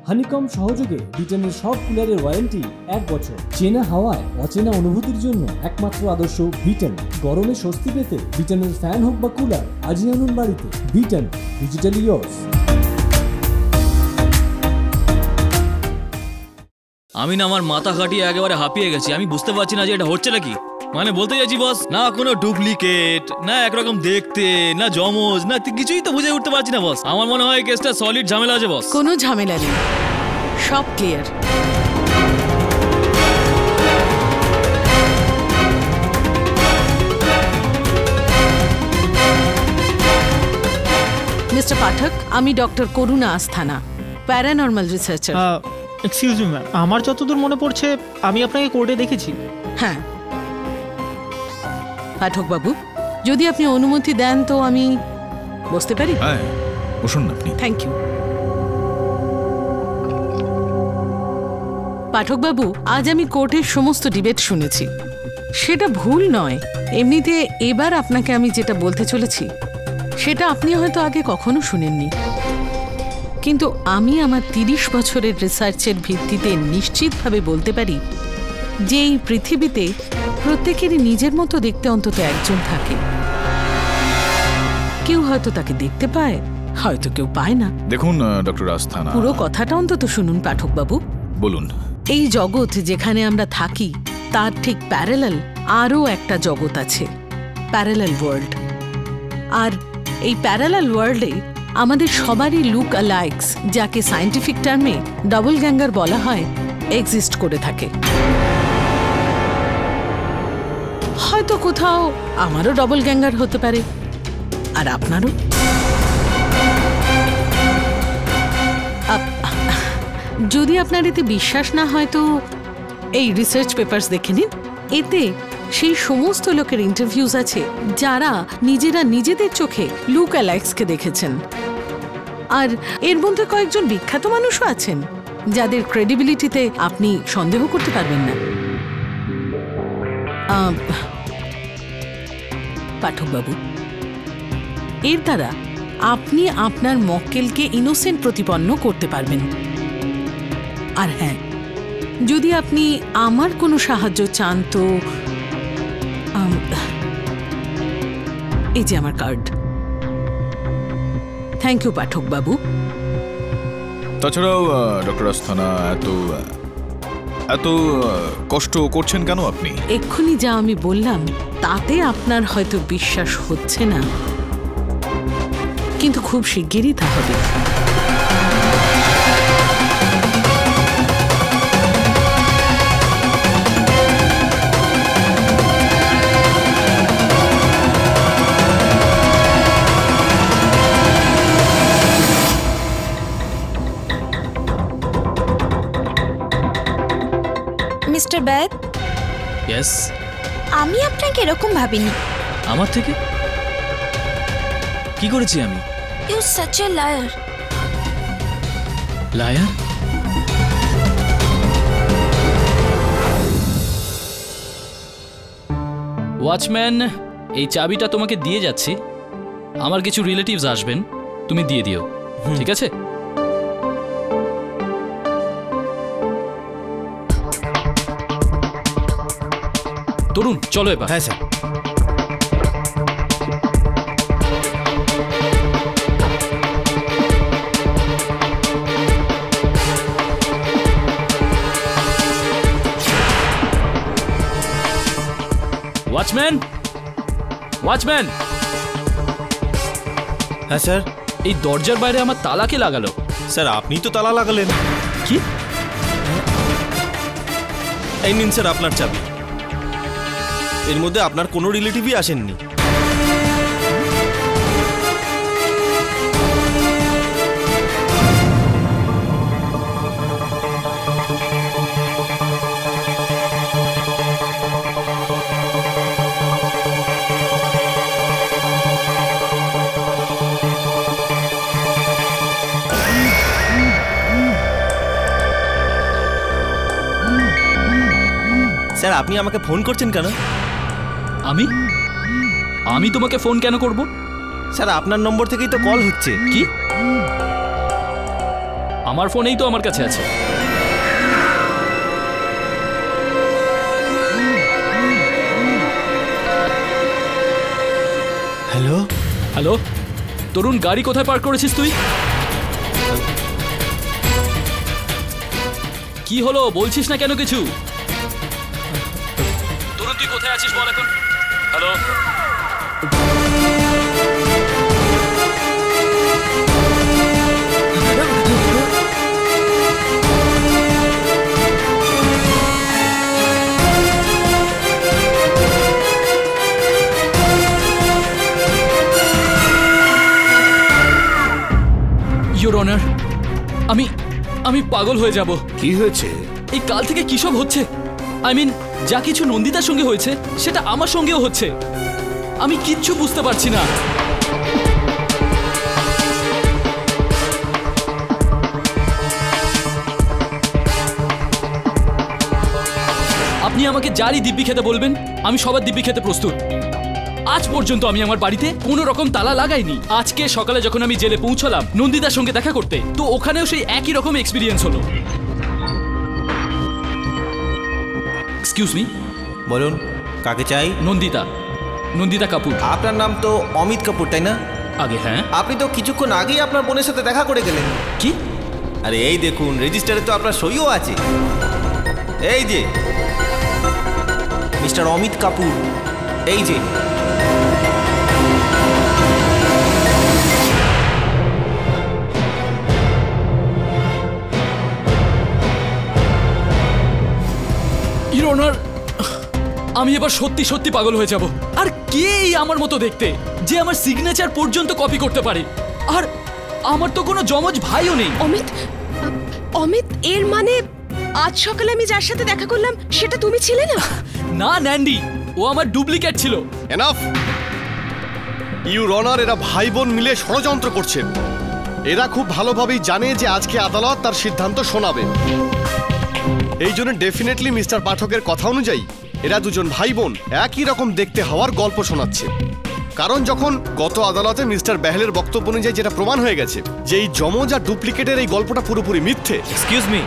Honeycomb সহযোগে ব্রিটেনের সব কুলারের ওয়ারেন্টি 1 বছর। চেনা হাওয়ায় অচেনা অনুভূতির জন্য একমাত্র আদর্শ ব্রিটেন। গরমে স্বস্তি পেতে ব্রিটেনের ফ্যান হোক বা কুলার, আজই আনুন বাড়িতে। Britain, digitally yours. আমি না আমার মাথা কাটিয়ে একেবারে হাঁপিয়ে গেছি। আমি বুঝতে পারছি না যে এটা হচ্ছে নাকি। মানে বলতে চাইছি বস, না কোনো ডুপ্লিকেট, না একরকম দেখতে, না জমজ, না কিছুই তো বুঝে উঠতে পারছি না বস। আমার মনে হয় কেসটা সলিড ঝামেলা আছে বস। কোনো ঝামেলা নেই, সব ক্লিয়ার। মিস্টার পাঠক, আমি doctor Karuna Asthana, paranormal researcher. Excuse me ma'am, আমার যতদূর মনে পড়ছে আমি আপনাকে কোর্টে দেখেছি। হ্যাঁ পাঠক বাবু, যদি আপনি অনুমতি দেন তো আমি বসতে পারি? হ্যাঁ বসুন আপনি। Thank you. পাঠক বাবু, আজ আমি কোর্টের সমস্ত ডিবেট শুনেছি। সেটা ভুল নয়। এমনিতে এবার আপনাকে আমি যেটা বলতে চলেছি সেটা আপনি হয়তো আগে কখনো শুনেননি, কিন্তু আমি আমার 30 বছরের রিসার্চের ভিত্তিতে নিশ্চিতভাবে বলতে পারি যে এই পৃথিবীতে প্রত্যেকেরই নিজের মতো দেখতে অন্তত একজন থাকে। কেউ হয়তো তাকে দেখতে পায়, হয়তো কেউ পায় না। দেখুন ডক্টর আস্থানা, পুরো কথাটা অন্তত শুনুন পাঠক বাবু। বলুন। এই জগৎ যেখানে আমরা থাকি তার ঠিক প্যারালাল আরও একটা জগৎ আছে, প্যারালাল ওয়ার্ল্ড। আর এই প্যারালাল ওয়ার্ল্ডে আমাদের সবারই লুক অ্যালাইকস, যাকে সায়েন্টিফিক টার্মে ডবল গ্যাঙ্গার বলা হয়, এক্সিস্ট করে থাকে। হয়তো কোথাও আমারও ডবল গ্যাঙ্গার হতে পারে, আর আপনারও। যদি আপনার এতে বিশ্বাস না হয় তো এই রিসার্চ পেপারস দেখে নিন। এতে সেই সমস্ত লোকের ইন্টারভিউজ আছে যারা নিজেরা নিজেদের চোখে লুক অ্যালাইক্সকে দেখেছেন। আর এর মধ্যে কয়েকজন বিখ্যাত মানুষও আছেন যাদের ক্রেডিবিলিটিতে আপনি সন্দেহ করতে পারবেন না। পাঠকবাবু, এর দ্বারা আপনি আপনার মক্কেলকে ইনোসেন্ট প্রতিপন্ন করতে পারবেন। আর হ্যাঁ, যদি আপনি আমার কোনো সাহায্য চান তো এই যে আমার কার্ড। থ্যাংক ইউ পাঠক বাবু। তাছাড়াও ডক্টর আস্থানা, এত কষ্ট করছেন কেন আপনি? এক্ষুনি যা আমি বললাম তাতে আপনার হয়তো বিশ্বাস হচ্ছে না, কিন্তু খুব শিগগিরই তা হবে। Mister Ved, yes. আমি আপনাকে এরকম ভাবিনি। আমার থেকে কি করেছি আমি? You such a liar. Liar? Watchman, এই চাবিটা তোমাকে দিয়ে যাচ্ছি। আমার কিছু রিলেটিভস আসবেন, তুমি দিয়ে দিও, ঠিক আছে? তরুণ, চলো এবার। হ্যাঁ স্যার। Watchman, watchman. হ্যাঁ স্যার। এই দরজার বাইরে আমার তালা কে লাগালো? স্যার, আপনি তো তালা লাগালেন। কি? এই নিন স্যার আপনার চাবি। এর মধ্যে আপনার কোনো রিলেটিভই আসেননি। স্যার, আপনি আমাকে ফোন করছেন কেন? আমি তোমাকে ফোন কেন করব? স্যার, আপনার নম্বর থেকেই তো কল হচ্ছে। কি? আমার ফোনেই তো আমার কাছে আছে। হ্যালো হ্যালো তরুণ, গাড়ি কোথায় পার্ক করেছিস তুই? কি হলো, বলছিস না কেন কিছু? তরুণ তুই কোথায় আছিস বল এখন। হ্যালো ইওর অনার, আমি পাগল হয়ে যাব। কি হয়েছে? এই কাল থেকে কি সব হচ্ছে? আই মিন, যা কিছু নন্দিতার সঙ্গে হয়েছে সেটা আমার সঙ্গেও হচ্ছে। আমি কিচ্ছু বুঝতে পারছি না। আপনি আমাকে যারই দিব্যি খেতে বলবেন আমি সবার দিব্যি খেতে প্রস্তুত। আজ পর্যন্ত আমি আমার বাড়িতে কোনো রকম তালা লাগাইনি। আজকে সকালে যখন আমি জেলে পৌঁছলাম নন্দিতার সঙ্গে দেখা করতে, তো ওখানেও সেই একই রকম এক্সপিরিয়েন্স হলো। এক্সকিউজ মি, বলুন কাকে চাই? নন্দিতা কাপুর। আপনার নাম তো অমিত কাপুর, তাই না? আগে হ্যাঁ। আপনি তো কিছুক্ষণ আগেই আপনার বোনের সাথে দেখা করে গেলেন। কি? আরে এই দেখুন, রেজিস্টারে তো আপনার সইও আছে। এই যে মিস্টার অমিত কাপুর, এই যে। ইওর অনার, আমি এবার সত্যি সত্যি পাগল হয়ে যাব। আর কে আমার মতো দেখতে যে আমার সিগনেচার পর্যন্ত কপি করতে পারে? আর আমার তো কোনো জমজ ভাইও নেই। অমিত, এর মানে আজ সকালে আমি যার সাথে দেখা করলাম সেটা তুমি ছিলে না? না ন্যান্ডি, ও আমার ডুপ্লিকেট ছিল। এনাফ! ইউর অনার, এরা ভাই বোন মিলে ষড়যন্ত্র করছে। এরা খুব ভালোভাবেই জানে যে আজকে আদালত তার সিদ্ধান্ত শোনাবে। এই জন্য ডেফিনেটলি মিস্টার পাঠকের কথা অনুযায়ী এরা দুজন ভাই বোন একই রকম দেখতে হওয়ার গল্প শোনাচ্ছে। কারণ যখন গত আদালতে মিস্টার বেহেলের বক্তব্য অনুযায়ী যেটা প্রমাণ হয়ে গেছে যে এই জমজ আর ডুপ্লিকেটের এই গল্পটা পুরোপুরি মিথ্যে। এক্সকিউজ মি,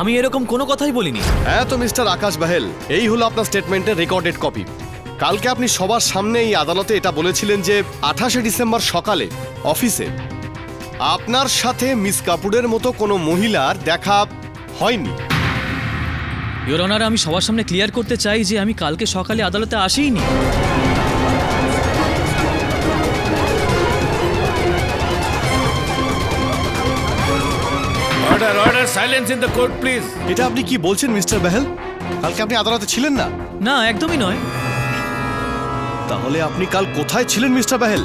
আমি এরকম কোনো কথাই বলিনি। হ্যাঁ তো মিস্টার আকাশ বেহেল, এই হলো আপনার স্টেটমেন্টের রেকর্ডেড কপি। কালকে আপনি সবার সামনে এই আদালতে এটা বলেছিলেন যে 28শে ডিসেম্বর সকালে অফিসে আপনার সাথে মিস কাপুরের মতো কোনো মহিলার দেখা হয়নি। ইওর অনার, আমি সবার সামনে ক্লিয়ার করতে চাই যে আমি কালকে সকালে আদালতে আসিনি। Order order, silence in the court please. এটা আপনি কি বলছেন মিস্টার বেহেল? কালকে আপনি আদালতে ছিলেন না? না, একদমই নয়। তাহলে আপনি কাল কোথায় ছিলেন মিস্টার বেহেল?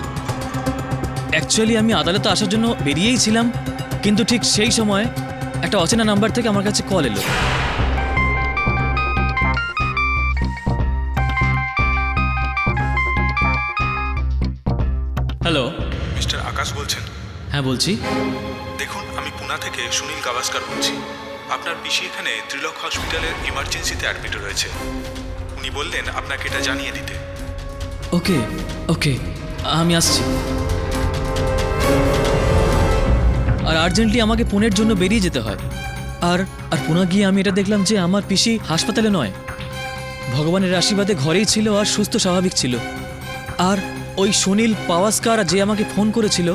অ্যাকচুয়ালি আমি আদালতে আসার জন্য বেরিয়েই ছিলাম, কিন্তু ঠিক সেই সময় একটা অচেনা নাম্বার থেকে আমার কাছে কল এলো। হ্যালো, মিস্টার আকাশ বলছেন? হ্যাঁ বলছি। দেখুন, আমি পুনা থেকে সুনীল গাভাস্কার বলছি। আপনার পিসি এখানে ত্রিলোক হসপিটালের ইমার্জেন্সিতে অ্যাডমিট রয়েছে। উনি বললেন আপনাকে এটা জানিয়ে দিতে। ওকে ওকে, আমি আসছি। আর আর্জেন্টলি আমাকে পুনের জন্য বেরিয়ে যেতে হয়। আর আর পুনা গিয়ে আমি এটা দেখলাম যে আমার পিসি হাসপাতালে নয়, ভগবানের আশীর্বাদে ঘরেই ছিল আর সুস্থ স্বাভাবিক ছিল। আর ওই সুনীল পাওয়াস্কার যে আমাকে ফোন করেছিল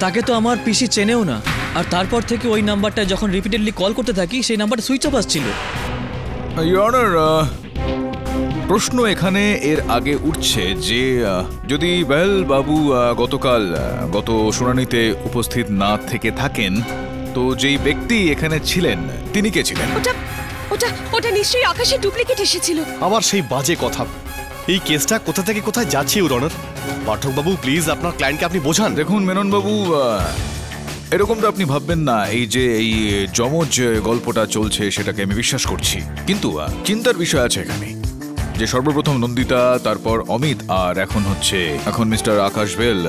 তাকে তো আমার পিসি চেনেও না। আর তারপর থেকে ওই নাম্বারটা যখন রিপিটেডলি কল করতে থাকি সেই নাম্বারটা সুইচ অফ আসছিল। ইওর অনার, প্রশ্ন এখানে এর আগে উঠছে যে যদি বেহেল বাবু গত শুনানিতে উপস্থিত না থেকে থাকেন, তো যেই ব্যক্তি এখানে ছিলেন তিনি কে ছিলেন? ওটা নিশ্চয়ই আকাশের ডুপ্লিকেট এসেছিল। আবার সেই বাজে কথা। এই কেসটা কোথা থেকে কোথায় যাচ্ছে your honour? Pathak Babu, please আপনার ক্লায়েন্টকে আপনি বোঝান। দেখুন মেনন বাবু, এরকমটা আপনি ভাববেন না। এই যে এই জমজ গল্পটা চলছে সেটাকে আমি বিশ্বাস করছি, কিন্তু চিন্তার বিষয় আছে এখানে যে সর্বপ্রথম নন্দিতা, তারপর অমিত, আর এখন মিস্টার আকাশ বেল।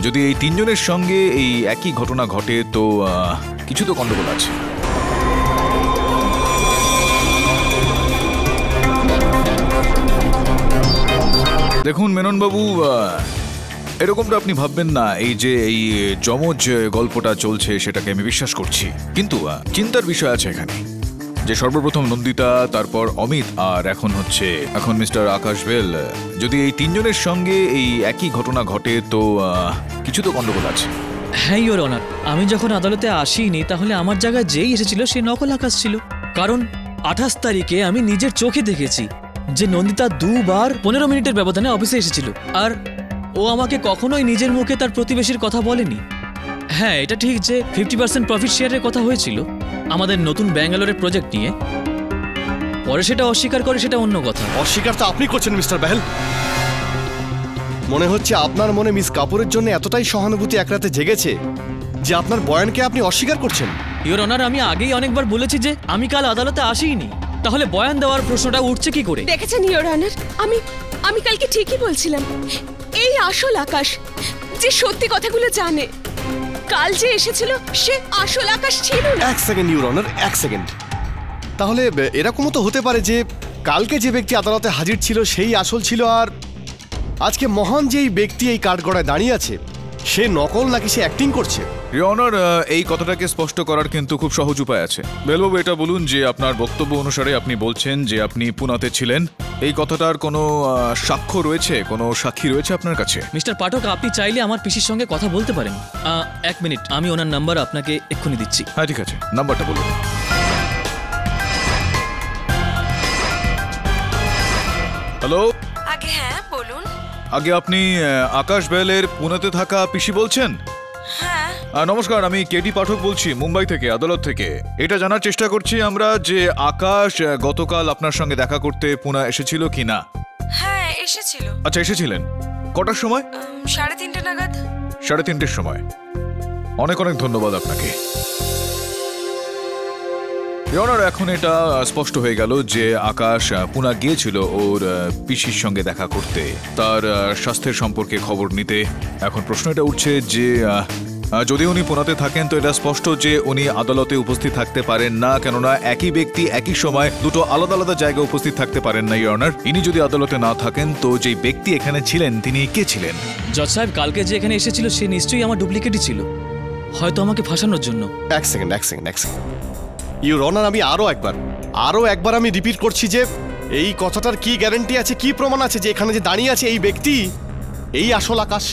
যদি এই তিনজনের সঙ্গে এই একই ঘটনা ঘটে তো কিছু তো গন্ডগোল আছে। দেখুন মেনন বাবু, এরকমটা আপনি ভাববেন না। এই যে এই যমজ গল্পটা চলছে সেটাকে আমি বিশ্বাস করছি, কিন্তু চিন্তার বিষয় আছে এখানে যে সর্বপ্রথম নন্দিতা, তারপর অমিত, আর এখন মিস্টার আকাশ বেল। যদি এই তিনজনের সঙ্গে এই একই ঘটনা ঘটে তো কিছু তো গন্ডগোল আছে। হ্যাঁ ইওর অনার, আমি যখন আদালতে আসিনি তাহলে আমার জায়গায় যেই এসেছিল সে নকল আকাশ ছিল। কারণ 28 তারিখে আমি নিজের চোখে দেখেছি যে নন্দিতা 2 বার 15 মিনিটের ব্যবধানে অফিসে এসেছিল, আর ও আমাকে কখনোই নিজের মুখে তার প্রতিবেশীর কথা বলেনি। হ্যাঁ, এটা ঠিক যে 50% প্রফিট শেয়ারের কথা হয়েছিল আমাদের নতুন ব্যাঙ্গালোরের প্রজেক্ট নিয়ে। পরে সেটা অস্বীকার করে, সেটা অন্য কথা। অস্বীকার তো আপনি করছেন মিস্টার বেহেল। মনে হচ্ছে আপনার মনে মিস কাপুরের জন্য এতটাই সহানুভূতি এক রাতে জেগেছে যে আপনার বয়ানকে আপনি অস্বীকার করছেন। ইওর অনার, আমি আগেই অনেকবার বলেছি যে আমি কাল আদালতে আসিনি, তাহলে বয়ান দেওয়ার প্রশ্নটা উঠছে কি করে? দেখেছেন ইওর অনার, আমি কালকে ঠিকই বলছিলাম। এই আসল আকাশ যে সত্যি কথাগুলো জানে, কাল যে এসেছিল সে আসল আকাশ ছিল না। এক সেকেন্ড ইওর অনার, এক সেকেন্ড। তাহলে এরকমও তো হতে পারে যে কালকে যে ব্যক্তি আদালতে হাজির ছিল সেই আসল ছিল, আর আজকে মহান যেই ব্যক্তি এই কাঠগড়ায় দাঁড়িয়ে আছে সে নকল নাকি সে অ্যাক্টিং করছে। ইওর অনার, এই কথাটাকে স্পষ্ট করার কিন্তু খুব সহজ উপায় আছে। বেলবাবু, এটা বলুন যে আপনার বক্তব্য অনুসারে আপনি বলছেন যে আপনি পুনাতে ছিলেন, এই কথাটার কোনো সাক্ষ্য রয়েছে, কোনো সাক্ষী রয়েছে আপনার কাছে? মিস্টার পাঠক, আপনি চাইলে আমার পিসির সঙ্গে কথা বলতে পারেন। 1 মিনিট, আমি ওনার নাম্বার আপনাকে এক্ষুনি দিচ্ছি। হ্যাঁ ঠিক আছে, নাম্বারটা বলুন। হ্যালো। আগে হ্যাঁ বলুন। আগে আপনি আকাশ বেলের পুনেতে থাকা পিসি বলছেন? হ্যাঁ। নমস্কার, আমি কেডি পাঠক বলছি, মুম্বাই থেকে, আদালত থেকে। এটা জানার চেষ্টা করছি আমরা যে আকাশ গতকাল আপনার সঙ্গে দেখা করতে পুনা এসেছিল কি না? হ্যাঁ এসেছিল। আচ্ছা, এসেছিলেন কটার সময়? 3:30 নাগাদ। 3:30 সময়। অনেক অনেক ধন্যবাদ আপনাকে। এখন এটা স্পষ্ট হয়ে গেল যে আকাশ পুনা গিয়েছিল ওর পিসির সঙ্গে দেখা করতে, তার স্বাস্থ্যের সম্পর্কে খবর নিতে। এখন প্রশ্ন এটা উঠছে যে যদি উনি পুনাতে থাকেন তো এটা স্পষ্ট যে উনি আদালতে উপস্থিত থাকতে পারেন না, কেননা একই ব্যক্তি একই সময় দুটো আলাদা আলাদা জায়গায় উপস্থিত থাকতে পারেন না। ইওর অনার, ইনি যদি আদালতে না থাকেন তো যেই ব্যক্তি এখানে ছিলেন তিনি কে ছিলেন? জজ সাহেব, কালকে যে এখানে এসেছিল সে নিশ্চয়ই আমার ডুপ্লিকেটই ছিল, হয়তো আমাকে ফাঁসানোর জন্য। এক সেকেন্ড। ইওর অনার, আমি আরো একবার আমি রিপিট করছি যে এই কথাটার কি গ্যারান্টি আছে, কি প্রমাণ আছে যে এখানে যে দাঁড়িয়ে আছে এই ব্যক্তি এই আসল আকাশ,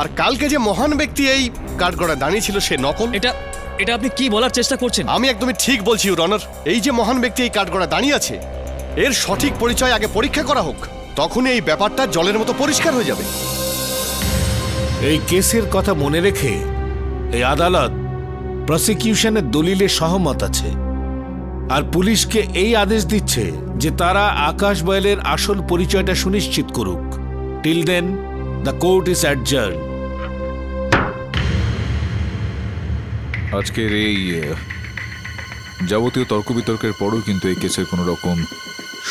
আর কালকে যে মহান ব্যক্তি এই কাঠগড়ায় দাঁড়িয়ে ছিল সে নকল? এটা আপনি কি বলার চেষ্টা করছেন? আমি একদমই ঠিক বলছি ইওর অনার। এই যে মহান ব্যক্তি এই কাঠগড়ায় দাঁড়িয়ে আছে এর সঠিক পরিচয় আগে পরীক্ষা করা হোক, তখনই এই ব্যাপারটা জলের মতো পরিষ্কার হয়ে যাবে। এই কেসের কথা মনে রেখে এই আদালত প্রসিকিউশনের দলিলে সহমত আছে, আর পুলিশকে এই আদেশ দিচ্ছে যে তারা আকাশ বয়েলের আসল পরিচয়টা সুনিশ্চিত করুক। Till then the court is adjourn. আজকের এই যাবতীয় তর্ক বিতর্কের পরও কিন্তু এই কেসের কোনো রকম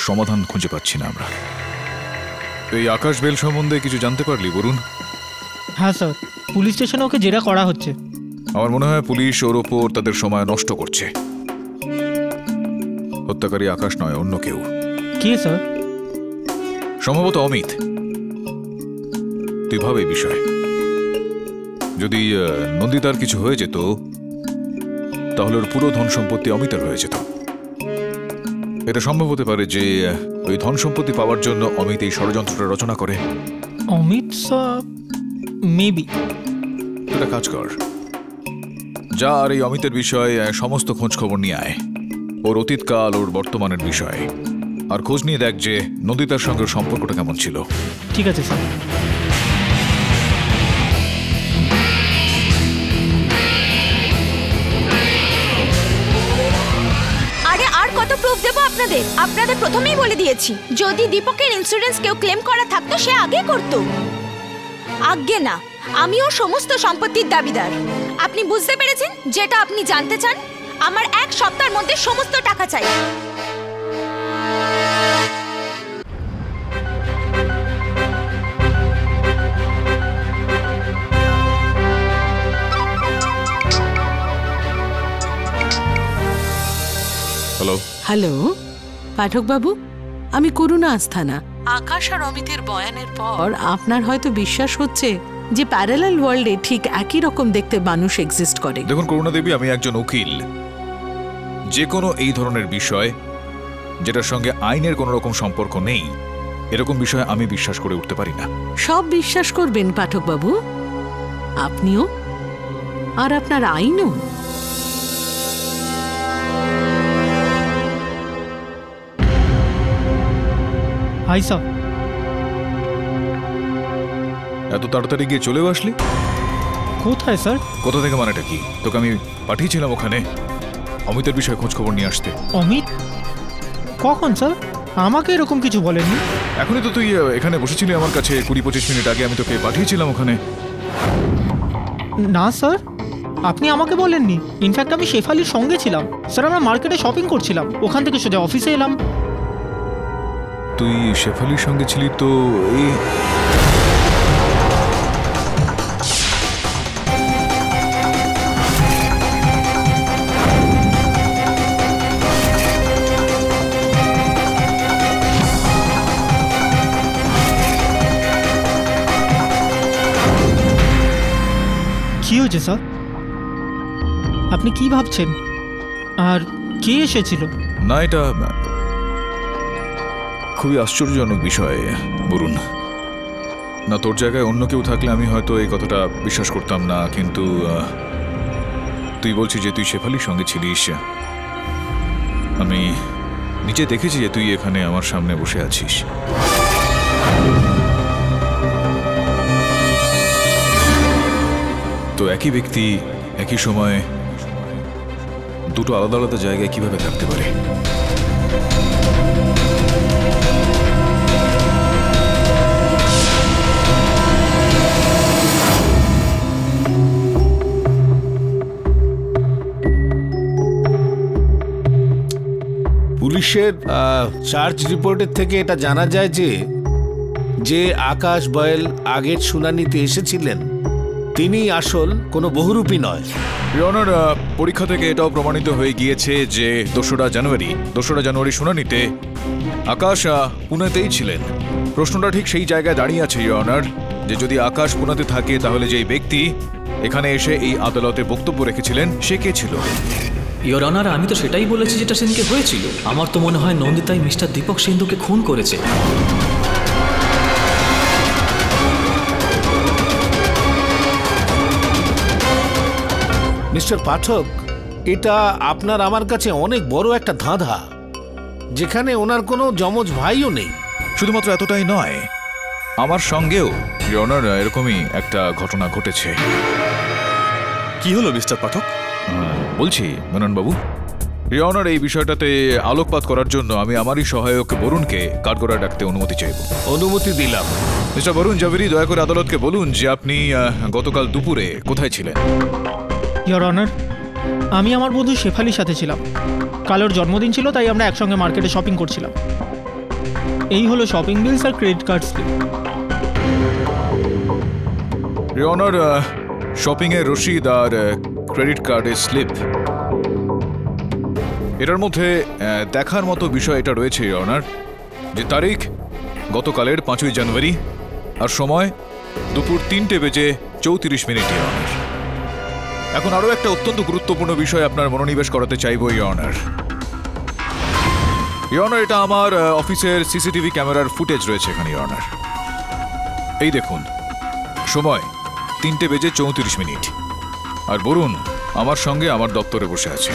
সমাধান খুঁজে পাচ্ছি না আমরা। এই আকাশ বেল সম্বন্ধে কিছু জানতে পারলি বলুন? হ্যাঁ স্যার, পুলিশ স্টেশনে ওকে জেরা করা হচ্ছে। আমার মনে হয় পুলিশ ওর ওপর তাদের সময় নষ্ট করছে। হত্যাকারী আকাশ নয়, অন্য কেউ। কে স্যার? সম্ভবত অমিত। তুই ভাব এই বিষয়, যদি নন্দিতার কিছু হয়ে যেত তাহলে ওর পুরো ধন সম্পত্তি অমিতের হয়ে যেত। এটা সম্ভব হতে পারে যে ওই ধন সম্পত্তি পাওয়ার জন্য অমিত এই ষড়যন্ত্রটা রচনা করে। Amit sir maybe. একটা কাজ কর, যা আর এই অমিতের বিষয়ে সমস্ত খোঁজ খবর নিয়ে আয়, ওর অতীতকাল, ওর বর্তমানের বিষয়, আর খোঁজ নিয়ে দেখ যে নন্দিতার সঙ্গে সম্পর্কটা কেমন ছিল। ঠিক আছে স্যার। আরে আর কত প্রুফ দেবো আপনাদের প্রথমেই বলে দিয়েছি, যদি দীপকের ইন্স্যুরেন্স কেউ ক্লেম করা থাকতো সে আগে করতো। আগে না, আমিও সমস্ত সম্পত্তির দাবিদার। আপনি বুঝতে পেরেছেন? যেটা আপনি জানতে চান, আমার 1 সপ্তাহের মধ্যে সমস্ত টাকা চাই। হ্যালো। হ্যালো পাঠক বাবু, আমি করুণা আস্থানা। আকাশ আর অমিতের বয়ানের পর আপনার হয়তো বিশ্বাস হচ্ছে যে প্যারালাল ওয়ার্ল্ডে ঠিক একই রকম দেখতে মানুষ এক্সিস্ট করে। দেখুন করুণা দেবী, আমি একজন উকিল। যে কোনো এই ধরনের বিষয় যেটার সঙ্গে আইনের কোনো রকম সম্পর্ক নেই, এরকম বিষয়ে আমি বিশ্বাস করে উঠতে পারি না। সব বিশ্বাস করবেন পাঠক বাবু, আপনিও আর আপনার আইনও। Hi sir. এত তাড়াতাড়ি গিয়ে চলেও আসলি? কোথায় স্যার? কোথা থেকে মানেটা কি? তোকে আমি পাঠিয়েছিলাম ওখানে অমিতের বিষয়ে খোঁজ খবর নিয়ে আসতে। অমিত? কখন স্যার? আমাকে এরকম কিছু বলেননি। এখনই তো তুই এখানে বসেছিলি আমার কাছে 20-25 মিনিট আগে। আমি তোকে পাঠিয়েছিলাম ওখানে। না স্যার, আপনি আমাকে বলেননি। ইনফ্যাক্ট আমি শেফালির সঙ্গে ছিলাম স্যার। আমরা মার্কেটে শপিং করছিলাম, ওখান থেকে সোজা অফিসে এলাম। তুই শেফালির সঙ্গে ছিলি তো? এই কি হয়েছে স্যার? আপনি কি ভাবছেন? আর কে এসেছিল? না, এটা খুবই আশ্চর্যজনক বিষয় বরুণ। না, তোর জায়গায় অন্য কেউ থাকলে আমি হয়তো এই কথাটা বিশ্বাস করতাম না, কিন্তু তুই বলছিস যে তুই শেফালির সঙ্গে ছিলিস। আমি নিচে দেখেছি যে তুই এখানে আমার সামনে বসে আছিস। তো একই ব্যক্তি একই সময় দুটো আলাদা আলাদা জায়গায় কিভাবে থাকতে পারে? পুলিশের চার্জ রিপোর্টের থেকে এটা জানা যায় যে আকাশ বয়েল আগের শুনানিতে এসেছিলেন তিনি আসল কোনো বহুরূপী নয়। ইয়নার, পরীক্ষা থেকে এটাও প্রমাণিত হয়ে গিয়েছে যে 2রা জানুয়ারি শুনানিতে আকাশ পুনেতেই ছিলেন। প্রশ্নটা ঠিক সেই জায়গায় দাঁড়িয়ে আছে ইয়নার, যে যদি আকাশ পুনেতে থাকে তাহলে যেই ব্যক্তি এখানে এসে এই আদালতে বক্তব্য রেখেছিলেন সে কে ছিল? ইয়োর অনার, আমি তো সেটাই বলেছি যেটা সেদিনকে হয়েছিল। আমার তো মনে হয় নন্দিতাই মিস্টার দীপক সিন্ধুকে খুন করেছে। মিস্টার পাঠক, এটা আপনার আমার কাছে অনেক বড় একটা ধাঁধা, যেখানে ওনার কোনো যমজ ভাইও নেই। শুধুমাত্র এতটাই নয়, আমার সঙ্গেও ইয়নার এরকমই একটা ঘটনা ঘটেছে। কি হলো মিস্টার পাঠক? বলছি মেনন বাবু, ইয়নার এই বিষয়টাতে আলোকপাত করার জন্য আমি আমারই সহায়ক বরুণকে কাঠগড়ায় ডাকতে অনুমতি চাইব। অনুমতি দিলাম। মিস্টার বরুণ জাভেরি, দয়া করে আদালতকে বলুন যে আপনি গতকাল দুপুরে কোথায় ছিলেন। ইয়োর অনার, আমি আমার বন্ধু শেফালির সাথে ছিলাম। কাল ওর জন্মদিন ছিল, তাই আমরা একসঙ্গে মার্কেটে শপিং করছিলাম। এই হলো শপিং বিলস আর ক্রেডিট কার্ড স্লিপ। ইয়নার, শপিং এর রসিদ আর ক্রেডিট কার্ডের স্লিপ, এটার মধ্যে দেখার মতো বিষয় এটা রয়েছে ইয়নার, যে তারিখ গতকালের 5ই জানুয়ারি আর সময় দুপুর 3:34 ইয়নার। এখন আরো একটা অত্যন্ত গুরুত্বপূর্ণ বিষয় আপনার মনোনিবেশ করাতে চাইব ইয়নার। ইয়নার, এটা আমার অফিসের সিসিটিভি ক্যামেরার ফুটেজ রয়েছে এখানে ইয়নার। এই দেখুন, সময় 3:34 আর বরুণ আমার সঙ্গে আমার দপ্তরে বসে আছে।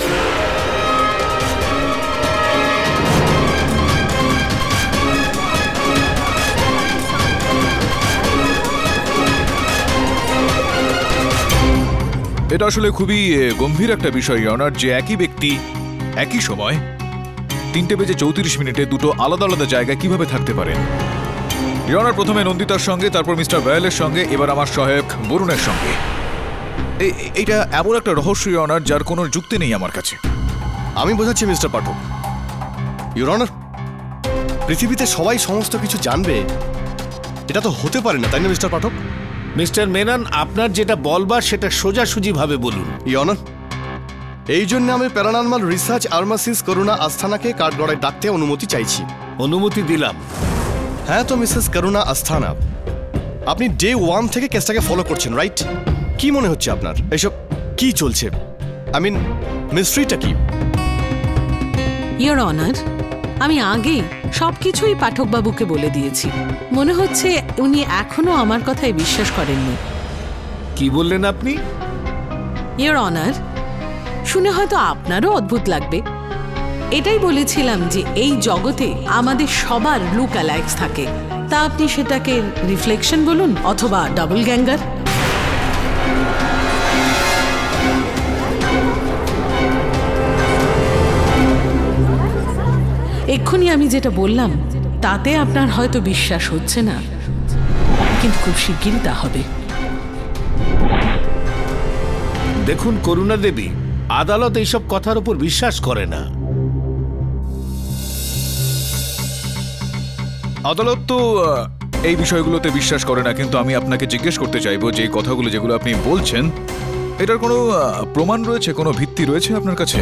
এটা আসলে খুবই গম্ভীর একটা বিষয় ইয়নার, যে একই ব্যক্তি একই সময় 3:34 দুটো আলাদা আলাদা জায়গায় কিভাবে থাকতে পারেন। ইয়নার, প্রথমে নন্দিতার সঙ্গে, তারপর মিস্টার বয়েলের সঙ্গে, এবার আমার সহায়ক বরুণের সঙ্গে। এইটা এমন একটা রহস্য ইয়নার, যার কোনো যুক্তি নেই আমার কাছে। আমি বোঝাচ্ছি মিস্টার পাঠক। ইওর অনার, পৃথিবীতে সবাই সমস্ত কিছু জানবে এটা তো হতে পারে না, তাই না মিস্টার পাঠক? মিস্টার মেনন, আপনার যেটা বলবার সেটা সোজাসুজি ভাবে বলুন। ইওর অনার, এই জন্য আমি প্যারানর্মাল রিসার্চ আর্মাসিস করুণা আস্থানাকে কাঠগড়ায় ডাকতে অনুমতি চাইছি। অনুমতি দিলাম। হ্যাঁ, তো মিসেস করুণা আস্থানা, আপনি ডে 1 থেকে কেসটাকে ফলো করছেন, রাইট? কি মনে হচ্ছে আপনার এসব কি চলছে? আই মিন মিস্ট্রিটা কি? ইওর অনার, আমি আগেই সবকিছুই পাঠকবাবুকে বলে দিয়েছি। মনে হচ্ছে উনি এখনো আমার কথায় বিশ্বাস করেননি। কি বললেন আপনি? ইওর অনার, শুনে হয়তো আপনারও অদ্ভুত লাগবে, এটাই বলেছিলাম যে এই জগতে আমাদের সবার লুক অ্যালাইক্স থাকে। তা আপনি সেটাকে রিফ্লেকশন বলুন অথবা ডাবল গ্যাঙ্গার। এক্ষুনি আমি যেটা বললাম তাতে আপনার হয়তো বিশ্বাস হচ্ছে না, কিন্তু খুব শিগগিরই তা হবে। দেখুন করুণা দেবী, আদালত এইসব কথার উপর বিশ্বাস করে না। আদালত তো এই বিষয়গুলোতে বিশ্বাস করে না, কিন্তু আমি আপনাকে জিজ্ঞেস করতে চাইবো যে কথাগুলো যেগুলো আপনি বলছেন এটার কোনো প্রমাণ রয়েছে, কোনো ভিত্তি রয়েছে আপনার কাছে?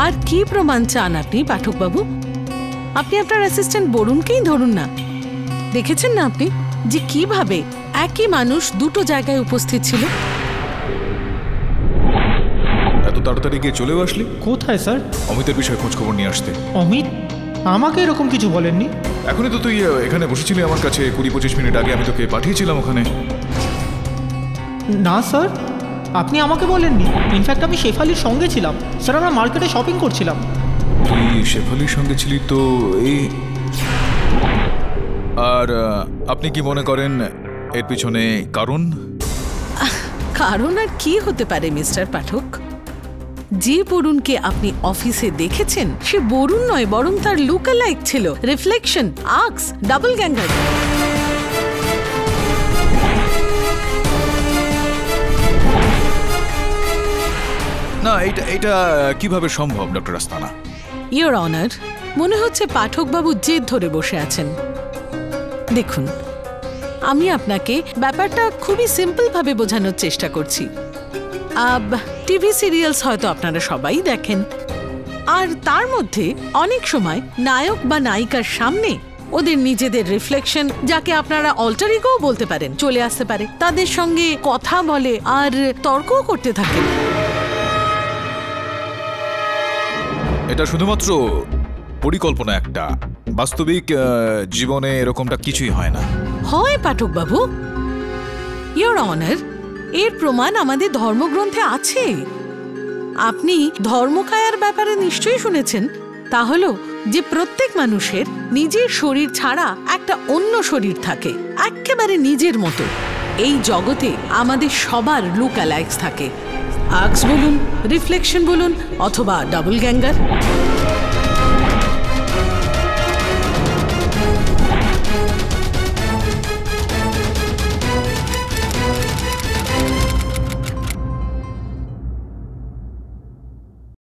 আর কি প্রমাণ চান আপনি পাঠকবাবু? আপনি আপনার অ্যাসিস্ট্যান্ট বরুণকেই ধরুন না, দেখেছেন না আপনি যে কিভাবে একই মানুষ দুটো জায়গায় উপস্থিত ছিল। এত তাড়াতাড়ি গিয়ে চলেও আসলি? কোথায় স্যার? অমিতের বিষয়ে খোঁজ খবর নিয়ে আসতে। অমিত আমাকে এরকম কিছু বলেননি। এখনই তো তুই এখানে বসেছিলি আমার কাছে, 20-25 মিনিট আগে আমি তোকে পাঠিয়েছিলাম ওখানে। না স্যার, আপনি আমাকে বলেননি। ইনফ্যাক্ট আমি শেফালির সঙ্গে ছিলাম স্যার, আমরা মার্কেটে শপিং করছিলাম। তুই শেফালির সঙ্গে ছিলি তো? এই আর আপনি কি মনে করেন এর পিছনে কারণ? কারণ আর কি হতে পারে মিস্টার পাঠক? যে বরুণকে আপনি অফিসে দেখেছেন সে বরুণ নয়, বরং তার লুক অ্যালাইক ছিল, রিফ্লেকশন, আর্কস, ডাবল গ্যাঙ্গার। না, এটা কিভাবে সম্ভব ডক্টর আস্তানা? ইওর অনার, মনে হচ্ছে পাঠকবাবু জেদ ধরে বসে আছেন। দেখুন, আমি আপনাকে ব্যাপারটা খুবই সিম্পল ভাবে বোঝানোর চেষ্টা করছি। টিভি সিরিয়ালস হয়তো আপনারা সবাই দেখেন, আর তার মধ্যে অনেক সময় নায়ক বা নায়িকার সামনে ওদের নিজেদের রিফ্লেকশন, যাকে আপনারা অল্টার ইগোও বলতে পারেন, চলে আসতে পারে, তাদের সঙ্গে কথা বলে আর তর্কও করতে থাকেন। এটা শুধুমাত্র পরিকল্পনা একটা, বাস্তবিক জীবনে এরকমটা কিছুই হয় না। হয় পাঠকবাবু, ইওর অনার, এর প্রমাণ আমাদের ধর্মগ্রন্থে আছে। আপনি ধর্মকায়ার ব্যাপারে নিশ্চয়ই শুনেছেন। তা হলো যে প্রত্যেক মানুষের নিজের শরীর ছাড়া একটা অন্য শরীর থাকে, একেবারে নিজের মতো। এই জগতে আমাদের সবার লুক অ্যালাইক্স থাকে, আর্কস বলুন, রিফ্লেকশন বলুন অথবা ডাবল গ্যাঙ্গার।